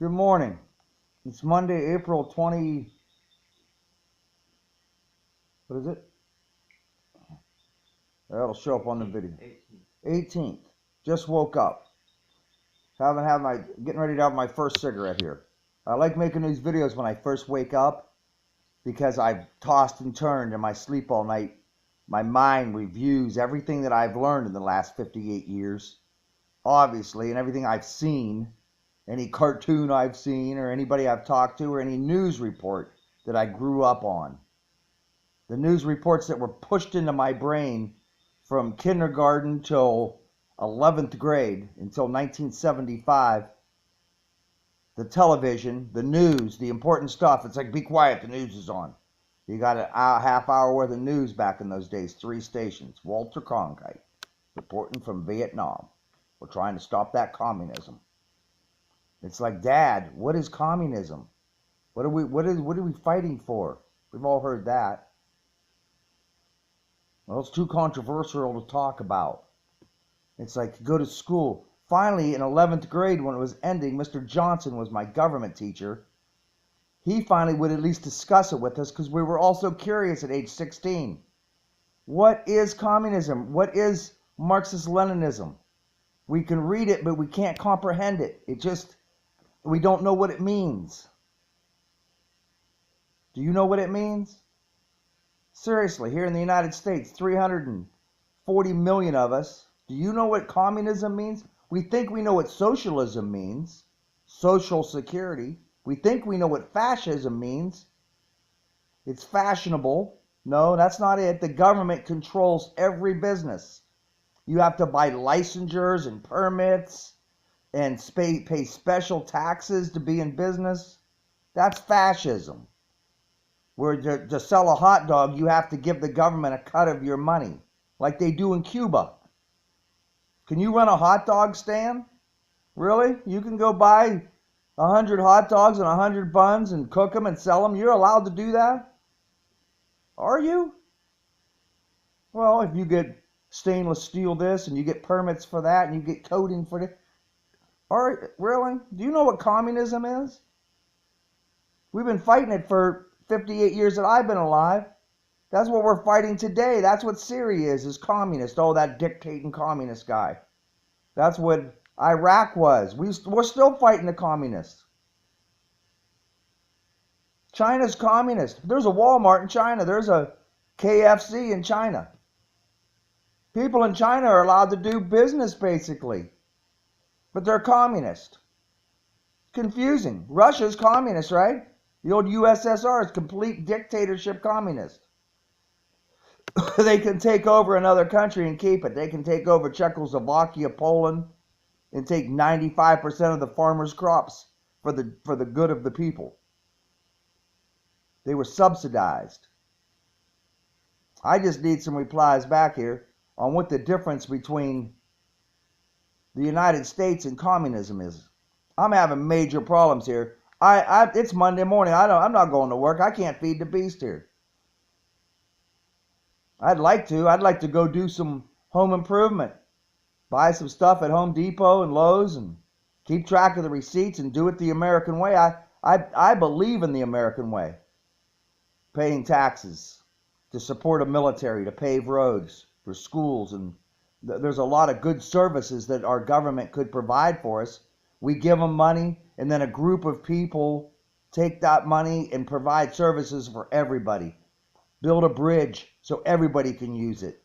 Good morning. It's Monday, April 20. What is it? That'll show up on the video. 18th. Just woke up. Getting ready to have my first cigarette here. I like making these videos when I first wake up because I've tossed and turned in my sleep all night. My mind reviews everything that I've learned in the last 58 years, obviously, and everything I've seen, any cartoon I've seen, or anybody I've talked to, or any news report that I grew up on. The news reports that were pushed into my brain from kindergarten till 11th grade until 1975. The television, the news, the important stuff. It's like, be quiet, the news is on. You got a half hour worth of news back in those days, 3 stations. Walter Cronkite reporting from Vietnam. We're trying to stop that communism. It's like, Dad, what is communism? What are we fighting for? We've all heard that. Well, it's too controversial to talk about. It's like, go to school. Finally, in 11th grade, when it was ending, Mr. Johnson was my government teacher. He finally would at least discuss it with us because we were also curious at age 16. What is communism? What is Marxist-Leninism? We can read it, but we can't comprehend it. We don't know what it means. Do you know what it means? Seriously, here in the United States, 340 million of us, do you know what communism means? We think we know what socialism means, social security. We think we know what fascism means. It's fashionable. No, that's not it. The government controls every business. You have to buy licensures and permits and pay special taxes to be in business. That's fascism. Where to sell a hot dog, you have to give the government a cut of your money, like they do in Cuba. Can you run a hot dog stand? Really? You can go buy 100 hot dogs and 100 buns and cook them and sell them? You're allowed to do that? Are you? Well, if you get stainless steel this and you get permits for that and you get coating for it. Really? Do you know what communism is? We've been fighting it for 58 years that I've been alive. That's what we're fighting today. That's what Syria is communist. Oh, that dictating communist guy. That's what Iraq was. We're still fighting the communists. China's communist. There's a Walmart in China. There's a KFC in China. People in China are allowed to do business, basically. But they're communist. Confusing. Russia's communist, right? The old USSR is complete dictatorship communist. They can take over another country and keep it. They can take over Czechoslovakia, Poland, and take 95% of the farmers' crops for the good of the people. They were subsidized. I just need some replies back here on what the difference between the United States and communism is. I'm having major problems here. It's Monday morning. I'm not going to work. I can't feed the beast here. I'd like to go do some home improvement. Buy some stuff at Home Depot and Lowe's and keep track of the receipts and do it the American way. I believe in the American way. Paying taxes to support a military, to pave roads, for schools, and there's a lot of good services that our government could provide for us. We give them money, and then a group of people take that money and provide services for everybody. Build a bridge so everybody can use it.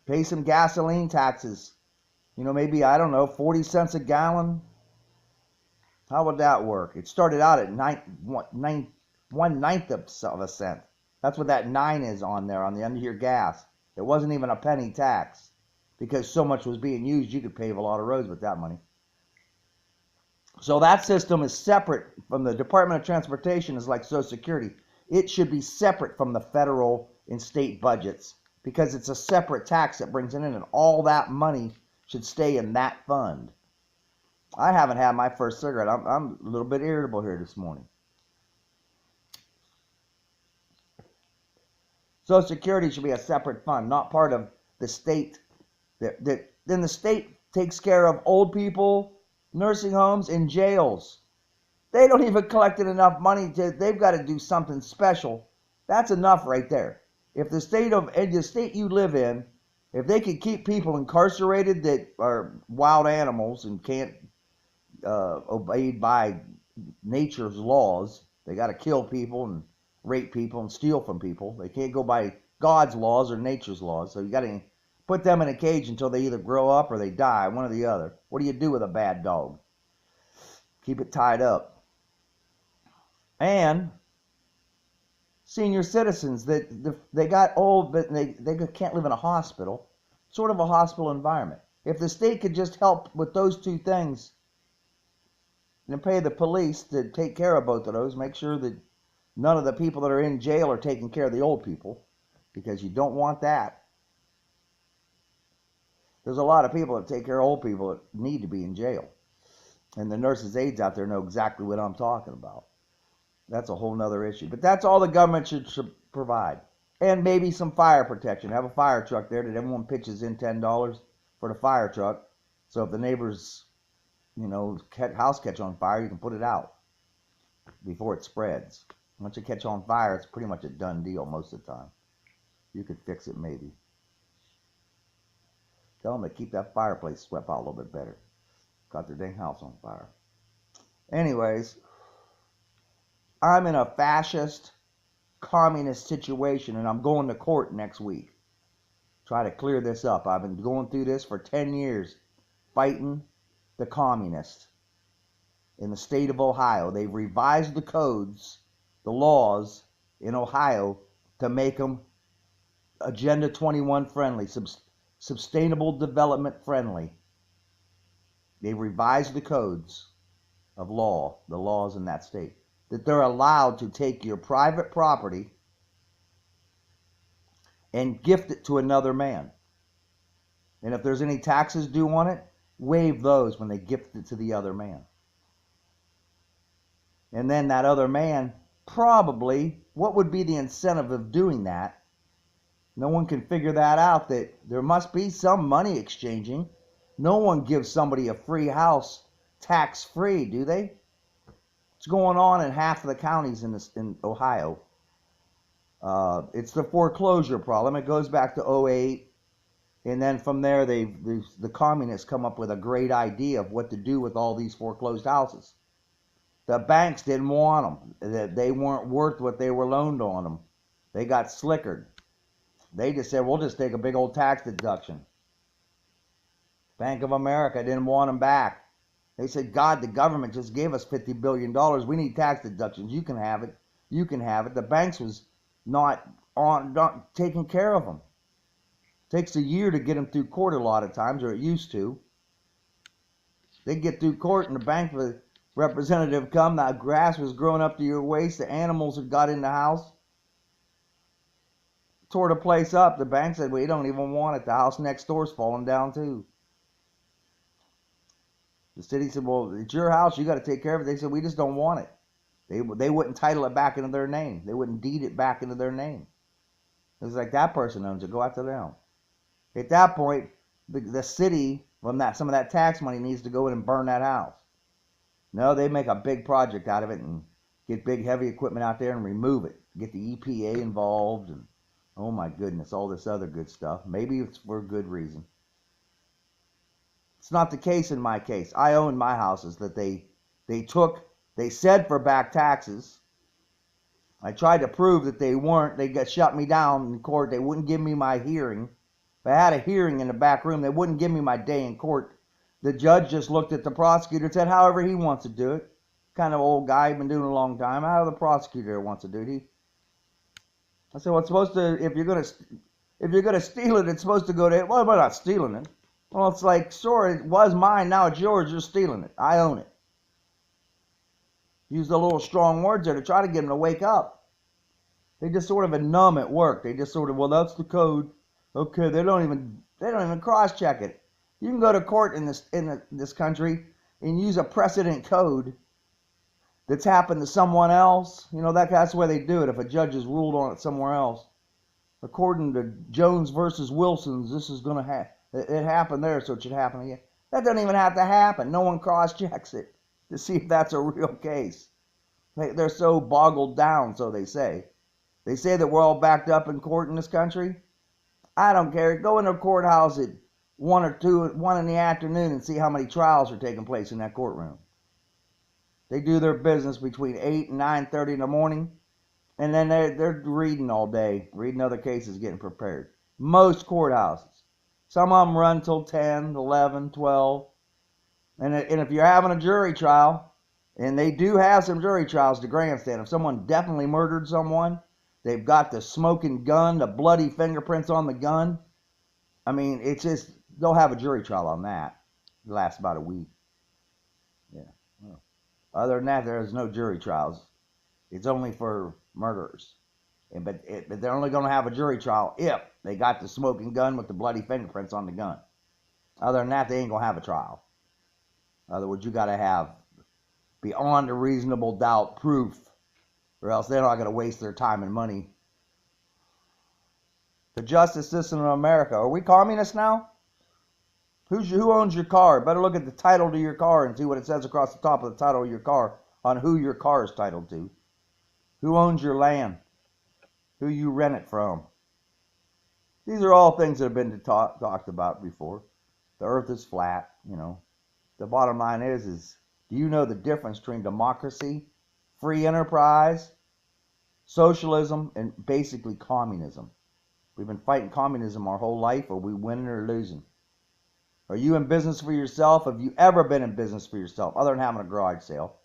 Pay some gasoline taxes. Maybe, 40 cents a gallon. How would that work? It started out at 1/9 of a cent. That's what that 9 is on there, on the end of your gas. It wasn't even a penny tax. Because so much was being used, you could pave a lot of roads with that money. So that system is separate from the Department of Transportation, is like Social Security. It should be separate from the federal and state budgets because it's a separate tax that brings it in, and all that money should stay in that fund. I haven't had my first cigarette. I'm a little bit irritable here this morning. Social Security should be a separate fund, not part of the state. Then the state takes care of old people, nursing homes, and jails. They don't even collect enough money they've got to do something special. That's enough right there. If the state you live in, if they could keep people incarcerated that are wild animals and can't obeyed by nature's laws, they got to kill people and rape people and steal from people. They can't go by God's laws or nature's laws. So you got to put them in a cage until they either grow up or they die, one or the other. What do you do with a bad dog? Keep it tied up. And senior citizens that they got old, but they can't live in a hospital, sort of a hospital environment. If the state could just help with those two things and pay the police to take care of both of those, make sure that none of the people that are in jail are taking care of the old people, because you don't want that. There's a lot of people that take care of old people that need to be in jail. And the nurses' aides out there know exactly what I'm talking about. That's a whole nother issue. But that's all the government should provide. And maybe some fire protection. Have a fire truck there that everyone pitches in $10 for the fire truck. So if the neighbor's, house catch on fire, you can put it out before it spreads. Once you catch on fire, it's pretty much a done deal most of the time. You could fix it maybe. Tell them to keep that fireplace swept out a little bit better. Got their dang house on fire. Anyways, I'm in a fascist, communist situation, and I'm going to court next week. Try to clear this up. I've been going through this for 10 years, fighting the communists in the state of Ohio. They've revised the codes, the laws in Ohio to make them Agenda 21 friendly, sustainable development friendly. They've revised the codes of law, the laws in that state, that they're allowed to take your private property and gift it to another man. And if there's any taxes due on it, waive those when they gift it to the other man. And then that other man, probably, what would be the incentive of doing that? No one can figure that out, that there must be some money exchanging. No one gives somebody a free house tax-free, do they? It's going on in half of the counties in Ohio. It's the foreclosure problem. It goes back to 2008. And then from there, the communists come up with a great idea of what to do with all these foreclosed houses. The banks didn't want them. They weren't worth what they were loaned on them. They got slickered. They just said, we'll just take a big old tax deduction. Bank of America didn't want them back. They said, God, the government just gave us $50 billion. We need tax deductions. You can have it. You can have it. The banks was not taking care of them. It takes a year to get them through court a lot of times, or it used to. They get through court and the bank representative come, the grass was growing up to your waist, the animals had got in the house, tore the place up. The bank said, we don't even want it. The house next door's falling down too. The city said, well, it's your house. You got to take care of it. They said, we just don't want it. They wouldn't title it back into their name. They wouldn't deed it back into their name. It was like, that person owns it. Go after them. At that point, the city, from some of that tax money, needs to go in and burn that house. No, they make a big project out of it and get big heavy equipment out there and remove it. Get the EPA involved and, oh my goodness, all this other good stuff. Maybe it's for a good reason. It's not the case in my case. I own my houses that they said for back taxes. I tried to prove that they weren't. They shut me down in court. They wouldn't give me my hearing. If I had a hearing in the back room, they wouldn't give me my day in court. The judge just looked at the prosecutor and said, however he wants to do it. Kind of old guy, been doing it a long time. How the prosecutor wants to do it. I said, well, it's supposed to, if you're gonna steal it, it's supposed to go to, well, I'm not stealing it. Well, it's like, sure, it was mine, now it's yours, you're stealing it. I own it. Used a little strong words there to try to get them to wake up. They just sort of numb at work. They just sort of, well, that's the code. Okay, they don't even cross-check it. You can go to court in this country and use a precedent code that's happened to someone else. That's the way they do it. If a judge has ruled on it somewhere else, according to Jones versus Wilson's, this is going to happen. It happened there, so it should happen again. That doesn't even have to happen. No one cross-checks it. to see if that's a real case. They're so boggled down, so they say. They say that we're all backed up in court in this country. I don't care. Go into a courthouse at 1 or 2, 1 in the afternoon and see how many trials are taking place in that courtroom. They do their business between 8 and 9:30 in the morning, and then they're reading all day, reading other cases, getting prepared. Most courthouses. Some of them run till 10, 11, 12. And if you're having a jury trial, and they do have some jury trials to grandstand, if someone definitely murdered someone, they've got the smoking gun, the bloody fingerprints on the gun. I mean, it's just, they'll have a jury trial on that. It lasts about a week. Yeah. Well, other than that, there's no jury trials. It's only for murderers. But they're only going to have a jury trial if they got the smoking gun with the bloody fingerprints on the gun. Other than that, they ain't going to have a trial. In other words, you got to have beyond a reasonable doubt proof, or else they're not going to waste their time and money. The justice system in America. Are we communists now? Who owns your car? Better look at the title to your car and see what it says across the top of the title of your car on who your car is titled to. Who owns your land? Who you rent it from? These are all things that have been talked about before. The earth is flat, you know. The bottom line is do you know the difference between democracy, free enterprise, socialism, and basically communism? We've been fighting communism our whole life. Are we winning or losing? Are you in business for yourself? Have you ever been in business for yourself, other than having a garage sale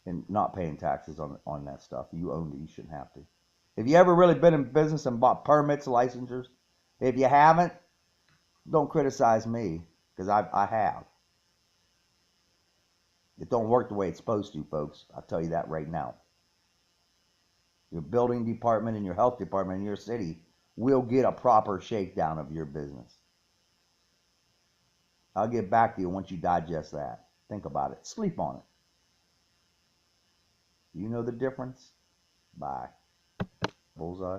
and not paying taxes on that stuff? You owned it. You shouldn't have to. Have you ever really been in business and bought permits, licensures? If you haven't, don't criticize me, because I have. It don't work the way it's supposed to, folks. I'll tell you that right now. Your building department and your health department in your city will get a proper shakedown of your business. I'll get back to you once you digest that. Think about it. Sleep on it. You know the difference? Bye. Bullseye.